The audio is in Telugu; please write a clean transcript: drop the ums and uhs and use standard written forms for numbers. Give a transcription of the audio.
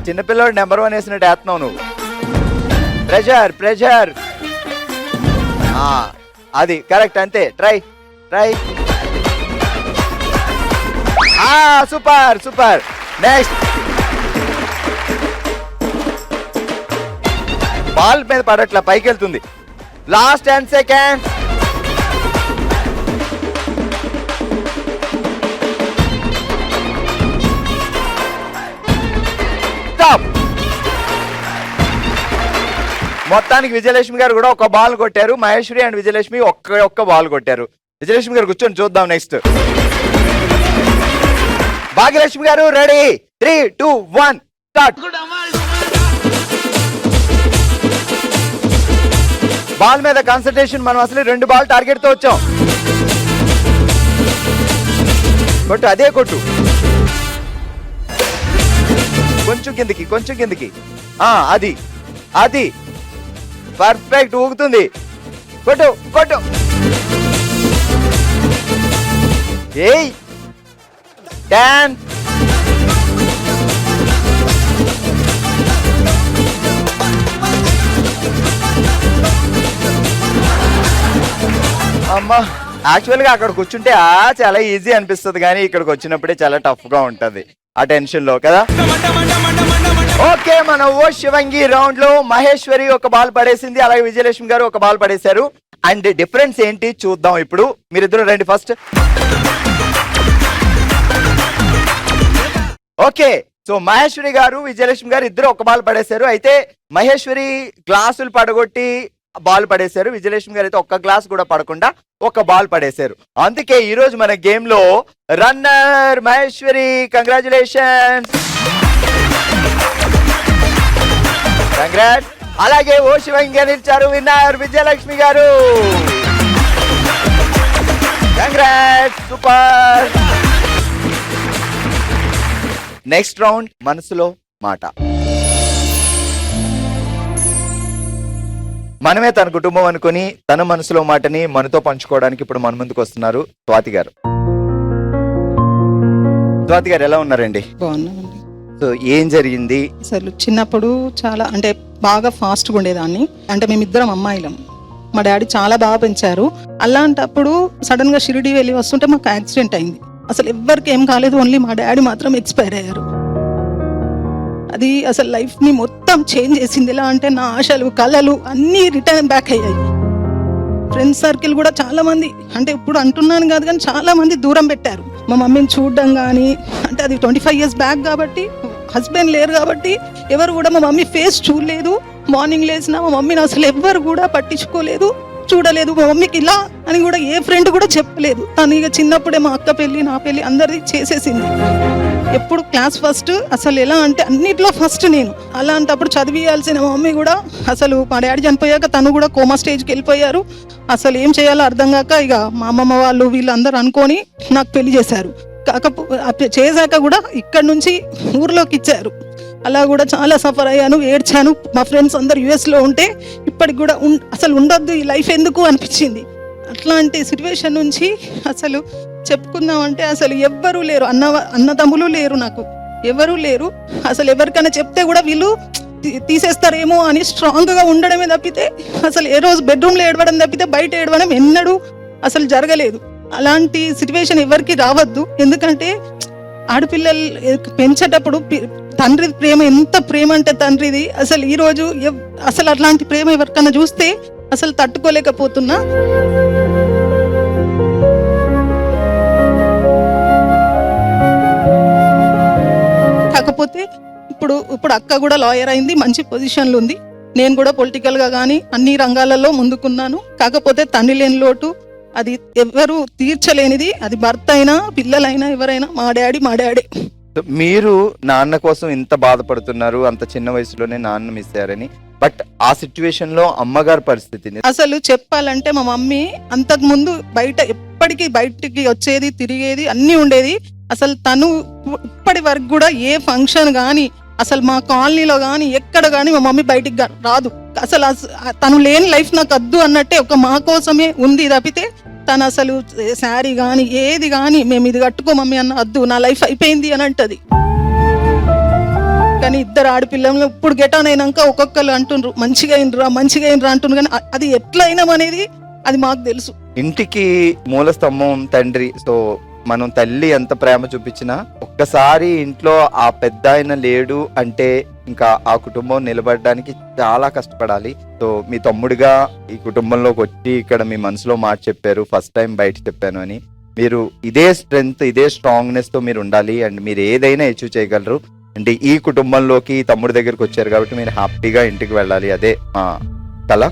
చిన్నపిల్లడు నెంబర్ 1 వేసినట్టు వేస్తున్నావు నువ్వు. ప్రెషర్ అది కరెక్ట్, అంతే. Try super. నెక్స్ట్ బాల్ మీద పడట్లా, పైకి వెళ్తుంది. Last 10 seconds. స్టాప్. మొత్తానికి విజయలక్ష్మి గారు కూడా ఒక బాల్ కొట్టారు. మహేశ్వరి అండ్ విజయలక్ష్మి ఒక్క బాల్ కొట్టారు. విజయలక్ష్మి గారు కూర్చొని చూద్దాం. నెక్స్ట్ భాగ్యలక్ష్మి గారు రెడీ. 3, 2, 1 స్టార్ట్. బాల్ మీద కాన్సన్ట్రేషన్. మనం అసలు 2 బాల్ టార్గెట్ తో వచ్చాం. కొట్టు, అదే కొట్టు. కొంచెం కిందికి. అది పర్ఫెక్ట్. ఊగుతుంది. కొట్టు. ఏయ్ 10. అమ్మా, యాక్చువల్ గా అక్కడ కూర్చుంటే చాలా ఈజీ అనిపిస్తుంది, కానీ ఇక్కడికి వచ్చినప్పుడే చాలా టఫ్ గా ఉంటది ఆ టెన్షన్ లో కదా. ఓకే, మన ఓ శివంగి రౌండ్ లో మహేశ్వరి ఒక బాల్ పడేసింది, అలాగే విజయలక్ష్మి గారు ఒక బాల్ పడేశారు. అండ్ డిఫరెన్స్ ఏంటి చూద్దాం ఇప్పుడు. మీరిద్దరు రండి ఫస్ట్. ఓకే, సో మహేశ్వరి గారు విజయలక్ష్మి గారు ఇద్దరు ఒక బాల్ పడేశారు. అయితే మహేశ్వరి గ్లాసులు పడగొట్టి బాల్ పడేశారు. విజయలక్ష్మి గారు అయితే ఒక్క గ్లాస్ కూడా పడకుండా ఒక బాల్ పడేశారు. అందుకే ఈ రోజు మన గేమ్ లో రన్నర్ మహేశ్వరి. కంగ్రాచులేషన్స్. కంగ్రాట్స్. అలాగే ఓ శివంగి నిలిచారు. విన్నర్ విజయలక్ష్మి గారు. Congrats, super. నెక్స్ట్ రౌండ్ మనసులో మాట. మనమే తన కుటుంబం అనుకుని తన మనసులో మాటని మనతో పంచుకోవడానికి ఇప్పుడు మన ముందుకు వస్తున్నారు స్వాతి గారు. స్వాతి గారు ఎలా ఉన్నారండి? బాగున్నామండి. సో ఏం జరిగింది? అసలు చిన్నప్పుడు చాలా అంటే బాగా ఫాస్ట్గా ఉండేదాన్ని. అంటే మేమిద్దరం అమ్మాయిలం. మా డాడీ చాలా బాగా పెంచారు. అలాంటప్పుడు సడన్ గా షిరిడి వెళ్ళి వస్తుంటే మాకు యాక్సిడెంట్ అయింది. అసలు ఎవ్వరికి ఏం కాలేదు, ఓన్లీ మా డాడీ మాత్రం ఎక్స్పైర్ అయ్యారు. అది అసలు లైఫ్ ని మొత్తం చేంజ్ చేసింది. ఎలా అంటే నా ఆశలు, కళలు అన్నీ రిటర్న్ బ్యాక్ అయ్యాయి. ఫ్రెండ్స్ సర్కిల్ కూడా చాలా మంది, అంటే ఇప్పుడు అంటున్నాను కాదు కానీ చాలా మంది దూరం పెట్టారు. మా మమ్మీని చూడడం కానీ, అంటే అది 25 years బ్యాక్ కాబట్టి హస్బెండ్ లేరు కాబట్టి ఎవరు కూడా మా మమ్మీ ఫేస్ చూడలేదు. మార్నింగ్ లేచినా మా మమ్మీని అసలు ఎవ్వరు కూడా పట్టించుకోలేదు, చూడలేదు. మా మమ్మీకి ఇలా అని కూడా ఏ ఫ్రెండ్ కూడా చెప్పలేదు. తను ఇక చిన్నప్పుడే మా అక్క పెళ్ళి, నా పెళ్ళి అందరిది చేసేసింది. ఎప్పుడు క్లాస్ ఫస్ట్, అసలు ఎలా అంటే అన్నిట్లో ఫస్ట్ నేను. అలాంటప్పుడు చదివియాల్సిన మా మమ్మీ కూడా అసలు మా డాడీ చనిపోయాక తను కూడా కోమా స్టేజ్కి వెళ్ళిపోయారు. అసలు ఏం చేయాలో అర్థం కాక ఇక మా అమ్మమ్మ వాళ్ళు వీళ్ళందరూ అనుకొని నాకు పెళ్లి చేశారు. కాకపోతే చేశాక కూడా ఇక్కడ నుంచి ఊర్లోకి ఇచ్చారు. అలా కూడా చాలా సఫర్ అయ్యాను, ఏడ్చాను. మా ఫ్రెండ్స్ అందరు యుఎస్లో ఉంటే ఇప్పటికి కూడా అసలు ఉండొద్దు ఈ లైఫ్ ఎందుకు అనిపించింది. అట్లాంటి సిచ్యువేషన్ నుంచి అసలు చెప్పుకుందామంటే అసలు ఎవ్వరూ లేరు. అన్నదమ్ములు లేరు, నాకు ఎవరూ లేరు. అసలు ఎవరికైనా చెప్తే కూడా వీళ్ళు తీసేస్తారేమో అని స్ట్రాంగ్గా ఉండడమే తప్పితే అసలు ఏ రోజు బెడ్రూమ్లో ఏడవడం తప్పితే బయట ఏడవడం ఎన్నడూ అసలు జరగలేదు. అలాంటి సిచ్యువేషన్ ఎవరికి రావద్దు. ఎందుకంటే ఆడపిల్లలు పెంచేటప్పుడు తండ్రి ప్రేమ ఎంత ప్రేమ అంటే తండ్రిది, అసలు ఈ రోజు అసలు అట్లాంటి ప్రేమ ఎవరికైనా చూస్తే అసలు తట్టుకోలేకపోతున్నా. కాకపోతే ఇప్పుడు అక్క కూడా లాయర్ అయింది, మంచి పొజిషన్లో ఉంది. నేను కూడా పొలిటికల్ గా కానీ అన్ని రంగాలలో ముందుకున్నాను. కాకపోతే తండ్రి లేని లోటు అది ఎవరు తీర్చలేనిది. అది భర్త అయినా పిల్లలైనా ఎవరైనా మా డాడీ. మీరు నాన్న కోసం ఇంత బాధపడుతున్నారు, అంత చిన్న వయసులోనే నాన్న మిస్ అయ్యారని. బట్ ఆ సిచ్యువేషన్ లో అమ్మగారి పరిస్థితి అసలు చెప్పాలంటే మా మమ్మీ అంతకు ముందు ఎప్పటికీ బయటికి వచ్చేది, తిరిగేది, అన్ని ఉండేది. అసలు తను ఇప్పటి వరకు కూడా ఏ ఫంక్షన్ గానీ, అసలు మా కాలనీలో గానీ ఎక్కడ గానీ మా మమ్మీ బయటికి రాదు. అసలు తను లేని లైఫ్ నాకు వద్దు అన్నట్టే ఒక మా కోసమే ఉంది తప్పితే తను అసలు శారీ కానీ ఏది కానీ మేము ఇది కట్టుకో మమ్మీ అన్న వద్దు, నా లైఫ్ అయిపోయింది అని అంటది. కానీ ఇద్దరు ఆడపిల్లలు ఇప్పుడు గెటాన్ అయినాక ఒక్కొక్కరు అంటుండ్రు మంచిగా అయినరా అంటుండ్రు, కానీ అది ఎట్లా అయినాం అనేది అది మాకు తెలుసు. ఇంటికి మూల స్తంభం తండ్రి. సో మనం తల్లి ఎంత ప్రేమ చూపించినా ఒక్కసారి ఇంట్లో ఆ పెద్ద ఆయన లేడు అంటే ఇంకా ఆ కుటుంబం నిలబడడానికి చాలా కష్టపడాలి. సో మీ తమ్ముడిగా ఈ కుటుంబంలోకి వచ్చి ఇక్కడ మీ మనసులో మాట చెప్పారు, ఫస్ట్ టైం బయట చెప్పాను అని. మీరు ఇదే స్ట్రెంగ్త్, ఇదే స్ట్రాంగ్నెస్ తో మీరు ఉండాలి అండ్ మీరు ఏదైనా అచీవ్ చేయగలరు. అంటే ఈ కుటుంబంలోకి తమ్ముడి దగ్గరికి వచ్చారు కాబట్టి మీరు హ్యాపీగా ఇంటికి వెళ్ళాలి, అదే మా కళ.